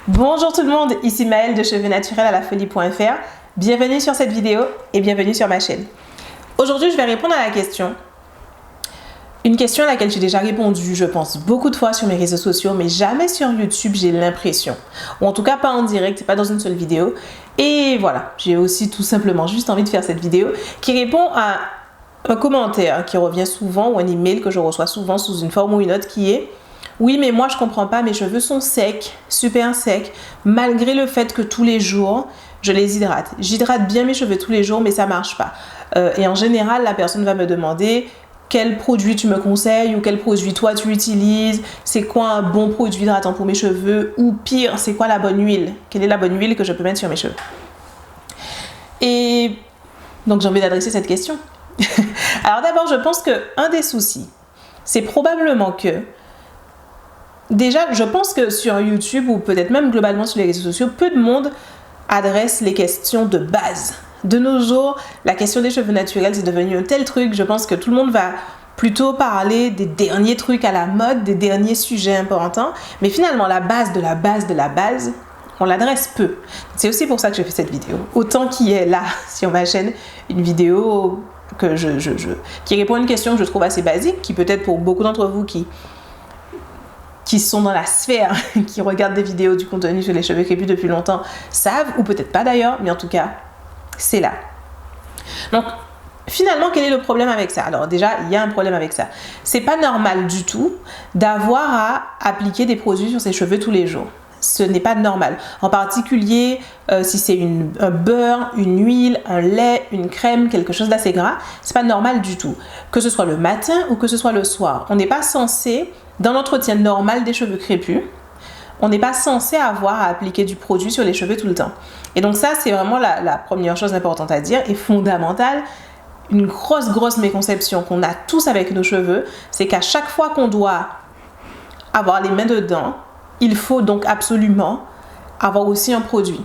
Bonjour tout le monde, ici Maëlle de Cheveux Naturels à la Folie.fr. Bienvenue sur cette vidéo et bienvenue sur ma chaîne. Aujourd'hui, je vais répondre à la question. Une question à laquelle j'ai déjà répondu, je pense, beaucoup de fois sur mes réseaux sociaux, mais jamais sur YouTube, j'ai l'impression. Ou en tout cas, pas en direct, pas dans une seule vidéo. Et voilà, j'ai aussi tout simplement juste envie de faire cette vidéo qui répond à un commentaire qui revient souvent ou un email que je reçois souvent sous une forme ou une autre qui est: oui, mais moi je comprends pas, mes cheveux sont secs, super secs, malgré le fait que tous les jours je les hydrate. J'hydrate bien mes cheveux tous les jours, mais ça marche pas. Et en général, la personne va me demander quel produit tu me conseilles ou quel produit toi tu utilises, c'est quoi un bon produit hydratant pour mes cheveux, ou pire, c'est quoi la bonne huile, quelle est la bonne huile que je peux mettre sur mes cheveux. Et donc j'ai envie d'adresser cette question. Alors d'abord, je pense qu'un des soucis, c'est probablement que déjà, je pense que sur YouTube ou peut-être même globalement sur les réseaux sociaux, peu de monde adresse les questions de base. De nos jours, la question des cheveux naturels, c'est devenu un tel truc, je pense que tout le monde va plutôt parler des derniers trucs à la mode, des derniers sujets importants, mais finalement, la base de la base de la base, on l'adresse peu. C'est aussi pour ça que je fais cette vidéo. Autant qu'il y ait là, sur ma chaîne, une vidéo qui répond à une question que je trouve assez basique, qui peut-être pour beaucoup d'entre vous qui sont dans la sphère, qui regardent des vidéos, du contenu sur les cheveux crépus depuis longtemps, savent, ou peut-être pas d'ailleurs, mais en tout cas, c'est là. Donc, finalement, quel est le problème avec ça? Alors déjà, il y a un problème avec ça. C'est pas normal du tout d'avoir à appliquer des produits sur ses cheveux tous les jours. Ce n'est pas normal. En particulier, si c'est un beurre, une huile, un lait, une crème, quelque chose d'assez gras, c'est pas normal du tout. Que ce soit le matin ou que ce soit le soir. On n'est pas censé, dans l'entretien normal des cheveux crépus, on n'est pas censé avoir à appliquer du produit sur les cheveux tout le temps. Et donc ça, c'est vraiment la première chose importante à dire et fondamentale. Une grosse méconception qu'on a tous avec nos cheveux, c'est qu'à chaque fois qu'on doit avoir les mains dedans, il faut donc absolument avoir aussi un produit.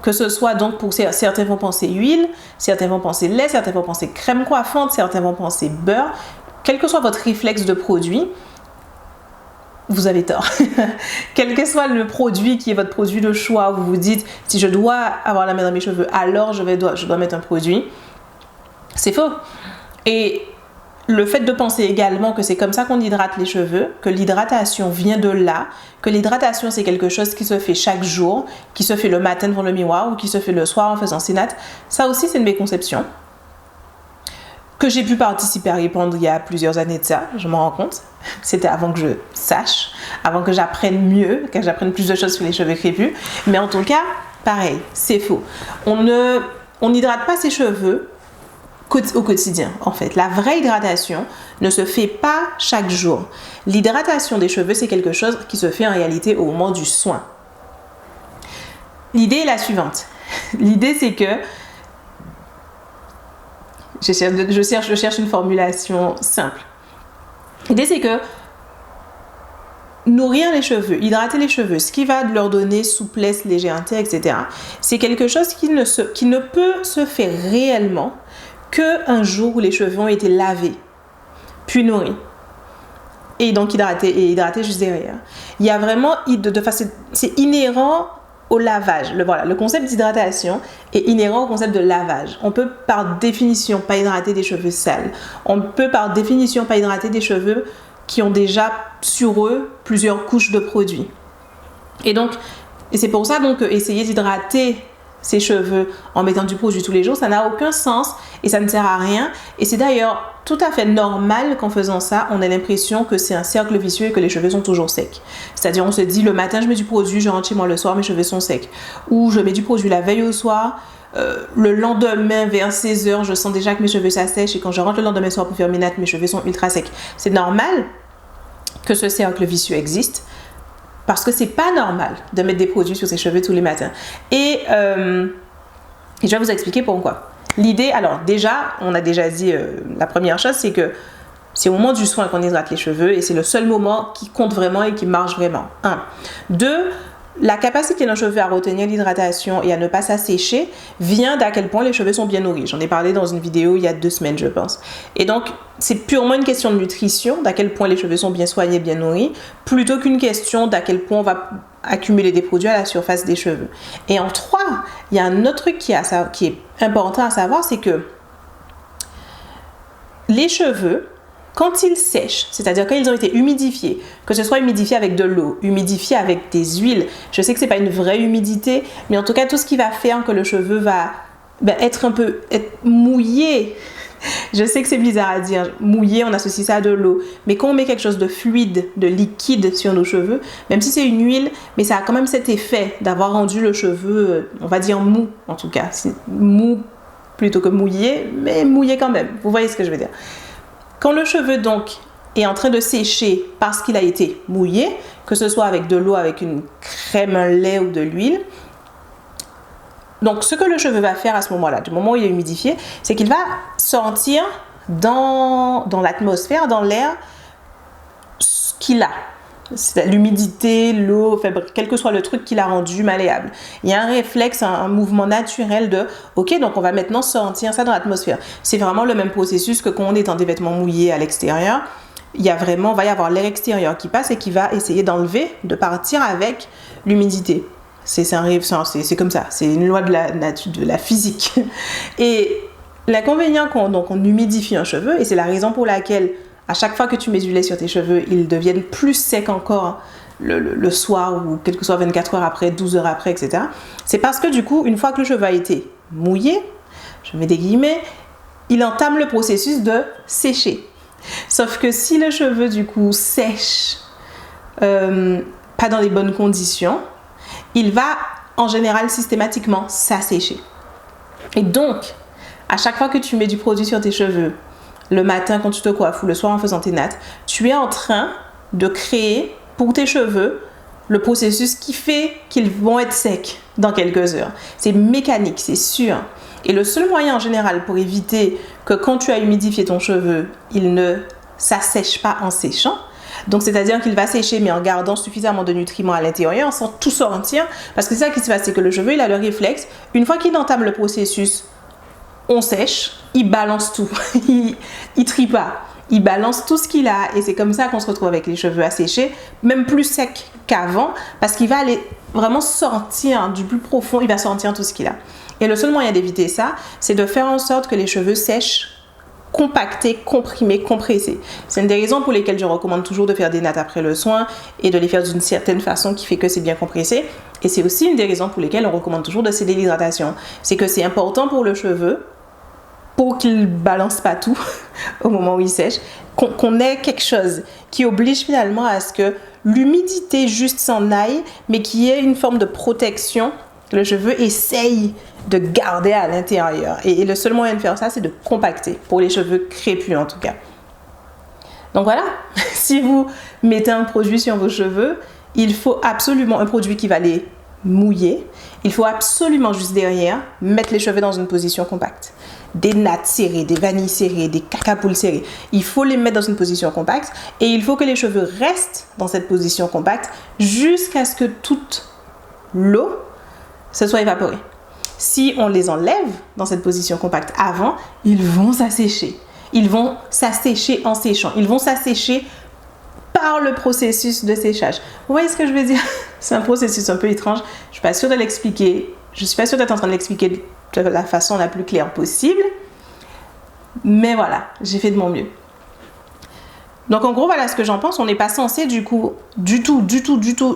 Que ce soit donc pour certains vont penser huile, certains vont penser lait, certains vont penser crème coiffante, certains vont penser beurre. Quel que soit votre réflexe de produit, vous avez tort. Quel que soit le produit qui est votre produit de choix, vous vous dites si je dois avoir la main dans mes cheveux, alors je dois mettre un produit. C'est faux. Et le fait de penser également que c'est comme ça qu'on hydrate les cheveux, que l'hydratation vient de là, que l'hydratation c'est quelque chose qui se fait chaque jour, qui se fait le matin devant le miroir ou qui se fait le soir en faisant ses nattes, ça aussi c'est une méconception que j'ai pu participer à répondre il y a plusieurs années de ça, je m'en rends compte. C'était avant que je sache, avant que j'apprenne mieux, que j'apprenne plus de choses sur les cheveux crépus. Mais en tout cas, pareil, c'est faux. On n'hydrate pas ses cheveux au quotidien, en fait. La vraie hydratation ne se fait pas chaque jour. L'hydratation des cheveux, c'est quelque chose qui se fait en réalité au moment du soin. L'idée est la suivante. L'idée, c'est que je cherche une formulation simple. L'idée, c'est que nourrir les cheveux, hydrater les cheveux, ce qui va leur donner souplesse, légèreté, etc., c'est quelque chose qui ne peut se faire réellement qu'un jour où les cheveux ont été lavés, puis nourris, et donc hydratés juste derrière. Il y a vraiment, c'est inhérent au lavage. Le concept d'hydratation est inhérent au concept de lavage. On peut par définition pas hydrater des cheveux sales. On peut par définition pas hydrater des cheveux qui ont déjà sur eux plusieurs couches de produits. Et c'est pour ça donc essayer d'hydrater ses cheveux en mettant du produit tous les jours, ça n'a aucun sens et ça ne sert à rien. Et c'est d'ailleurs tout à fait normal qu'en faisant ça, on ait l'impression que c'est un cercle vicieux et que les cheveux sont toujours secs. C'est-à-dire on se dit le matin je mets du produit, je rentre chez moi le soir, mes cheveux sont secs. Ou je mets du produit la veille au soir, le lendemain vers 16h, je sens déjà que mes cheveux s'assèchent et quand je rentre le lendemain soir pour faire mes nattes, mes cheveux sont ultra secs. C'est normal que ce cercle vicieux existe. Parce que c'est pas normal de mettre des produits sur ses cheveux tous les matins. Et je vais vous expliquer pourquoi. L'idée, alors déjà, on a déjà dit, la première chose, c'est que c'est au moment du soin qu'on hydrate les cheveux et c'est le seul moment qui compte vraiment et qui marche vraiment. 1. 2, la capacité d'un cheveu à retenir l'hydratation et à ne pas s'assécher vient d'à quel point les cheveux sont bien nourris. J'en ai parlé dans une vidéo il y a 2 semaines, je pense. Et donc, c'est purement une question de nutrition, d'à quel point les cheveux sont bien soignés, bien nourris, plutôt qu'une question d'à quel point on va accumuler des produits à la surface des cheveux. Et en 3, il y a un autre truc qui est important à savoir, c'est que les cheveux, quand ils sèchent, c'est-à-dire quand ils ont été humidifiés, que ce soit humidifié avec de l'eau, humidifié avec des huiles, je sais que ce n'est pas une vraie humidité, mais en tout cas tout ce qui va faire que le cheveu va être mouillé. Je sais que c'est bizarre à dire, mouillé, on associe ça à de l'eau, mais quand on met quelque chose de fluide, de liquide sur nos cheveux, même si c'est une huile, mais ça a quand même cet effet d'avoir rendu le cheveu, on va dire mou en tout cas, c'est mou plutôt que mouillé, mais mouillé quand même, vous voyez ce que je veux dire. Quand le cheveu donc est en train de sécher parce qu'il a été mouillé, que ce soit avec de l'eau, avec une crème, un lait ou de l'huile, donc ce que le cheveu va faire à ce moment-là, du moment où il est humidifié, c'est qu'il va sentir dans l'atmosphère, dans l'air, ce qu'il a. C'est l'humidité, l'eau, enfin, quel que soit le truc qui l'a rendu malléable. Il y a un réflexe, un mouvement naturel de « Ok, donc on va maintenant sentir ça dans l'atmosphère ». C'est vraiment le même processus que quand on est dans des vêtements mouillés à l'extérieur. Va y avoir l'air extérieur qui passe et qui va essayer d'enlever, de partir avec l'humidité. C'est comme ça, c'est une loi de la physique. Et l'inconvénient quand on humidifie un cheveu, et c'est la raison pour laquelle à chaque fois que tu mets du lait sur tes cheveux, ils deviennent plus secs encore le soir ou quelque soit 24 heures après, 12 heures après, etc. C'est parce que du coup, une fois que le cheveu a été mouillé, je mets des guillemets, il entame le processus de sécher. Sauf que si le cheveu du coup sèche pas dans les bonnes conditions, il va en général systématiquement s'assécher. Et donc, à chaque fois que tu mets du produit sur tes cheveux, le matin quand tu te coiffes ou le soir en faisant tes nattes, tu es en train de créer pour tes cheveux le processus qui fait qu'ils vont être secs dans quelques heures. C'est mécanique, c'est sûr. Et le seul moyen en général pour éviter que quand tu as humidifié ton cheveu, il ne s'assèche pas en séchant, donc c'est-à-dire qu'il va sécher mais en gardant suffisamment de nutriments à l'intérieur sans tout sortir, parce que c'est ça qui se passe, c'est que le cheveu il a le réflexe, une fois qu'il entame le processus, on sèche, il balance tout, il trie pas, il balance tout ce qu'il a et c'est comme ça qu'on se retrouve avec les cheveux asséchés, même plus secs qu'avant, parce qu'il va aller vraiment sortir du plus profond, il va sortir tout ce qu'il a. Et le seul moyen d'éviter ça, c'est de faire en sorte que les cheveux sèchent compactés, comprimés, compressés. C'est une des raisons pour lesquelles je recommande toujours de faire des nattes après le soin et de les faire d'une certaine façon qui fait que c'est bien compressé. Et c'est aussi une des raisons pour lesquelles on recommande toujours de céder l'hydratation. C'est que c'est important pour le cheveu, pour qu'il ne balance pas tout au moment où il sèche, qu'on ait quelque chose qui oblige finalement à ce que l'humidité juste s'en aille, mais qu'il y ait une forme de protection que le cheveu essaye de garder à l'intérieur. Et le seul moyen de faire ça, c'est de compacter, pour les cheveux crépus en tout cas. Donc voilà, si vous mettez un produit sur vos cheveux, il faut absolument un produit qui va les mouiller. Il faut absolument juste derrière mettre les cheveux dans une position compacte. Des nattes serrées, des vanilles serrées, des cacapoules serrées. Il faut les mettre dans une position compacte et il faut que les cheveux restent dans cette position compacte jusqu'à ce que toute l'eau se soit évaporée. Si on les enlève dans cette position compacte avant, ils vont s'assécher. Ils vont s'assécher en séchant. Ils vont s'assécher par le processus de séchage. Vous voyez ce que je veux dire? C'est un processus un peu étrange. Je ne suis pas sûre de l'expliquer. Je ne suis pas sûre d'être en train de l'expliquer de la façon la plus claire possible. Mais voilà, j'ai fait de mon mieux. Donc en gros, voilà ce que j'en pense. On n'est pas censé du coup du tout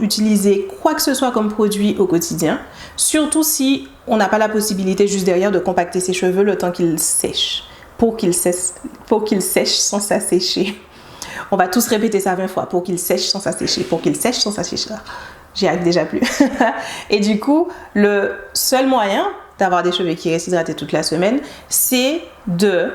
utiliser quoi que ce soit comme produit au quotidien. Surtout si on n'a pas la possibilité juste derrière de compacter ses cheveux le temps qu'ils sèchent. Pour qu'ils sèchent sans s'assécher. On va tous répéter ça 20 fois. Pour qu'ils sèchent sans s'assécher. Pour qu'ils sèchent sans s'assécher. J'y arrive déjà plus. Et du coup, le seul moyen d'avoir des cheveux qui restent hydratés toute la semaine, c'est de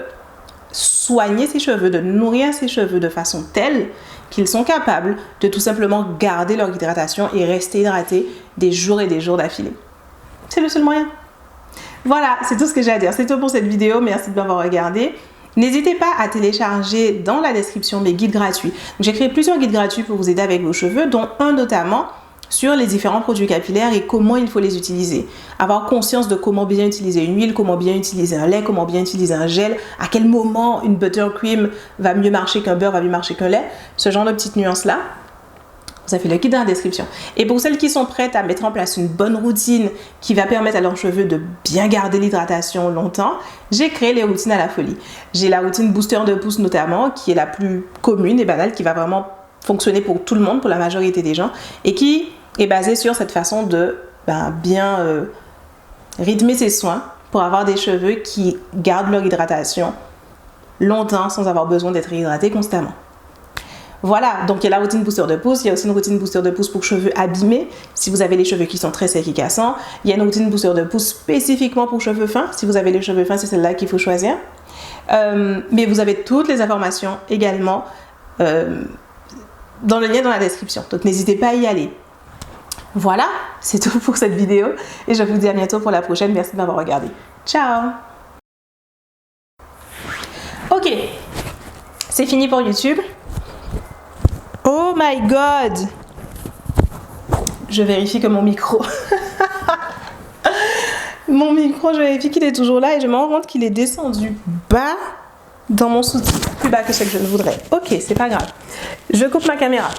soigner ses cheveux, de nourrir ses cheveux de façon telle qu'ils sont capables de tout simplement garder leur hydratation et rester hydratés des jours et des jours d'affilée. C'est le seul moyen. Voilà, c'est tout ce que j'ai à dire. C'est tout pour cette vidéo. Merci de m'avoir regardé. N'hésitez pas à télécharger dans la description mes guides gratuits. J'ai créé plusieurs guides gratuits pour vous aider avec vos cheveux, dont un notamment sur les différents produits capillaires et comment il faut les utiliser. Avoir conscience de comment bien utiliser une huile, comment bien utiliser un lait, comment bien utiliser un gel, à quel moment une buttercream va mieux marcher qu'un beurre, va mieux marcher qu'un lait, ce genre de petites nuances-là. Vous avez le guide dans la description. Et pour celles qui sont prêtes à mettre en place une bonne routine qui va permettre à leurs cheveux de bien garder l'hydratation longtemps, j'ai créé les routines à la folie. J'ai la routine booster de pouce notamment, qui est la plus commune et banale, qui va vraiment fonctionner pour tout le monde, pour la majorité des gens, et qui est basée sur cette façon de bien rythmer ses soins pour avoir des cheveux qui gardent leur hydratation longtemps sans avoir besoin d'être hydratés constamment. Voilà, donc il y a la routine booster de pouce, il y a aussi une routine booster de pouce pour cheveux abîmés, si vous avez les cheveux qui sont très secs et cassants. Il y a une routine booster de pouce spécifiquement pour cheveux fins, si vous avez les cheveux fins, c'est celle-là qu'il faut choisir. Mais vous avez toutes les informations également dans le lien dans la description, donc n'hésitez pas à y aller. Voilà, c'est tout pour cette vidéo et je vous dis à bientôt pour la prochaine. Merci de m'avoir regardé. Ciao! Ok, c'est fini pour YouTube. Oh my god! Je vérifie que mon micro... mon micro, je vérifie qu'il est toujours là et je me rends compte qu'il est descendu bas dans mon soutien. Plus bas que ce que je ne voudrais. Ok, c'est pas grave. Je coupe ma caméra.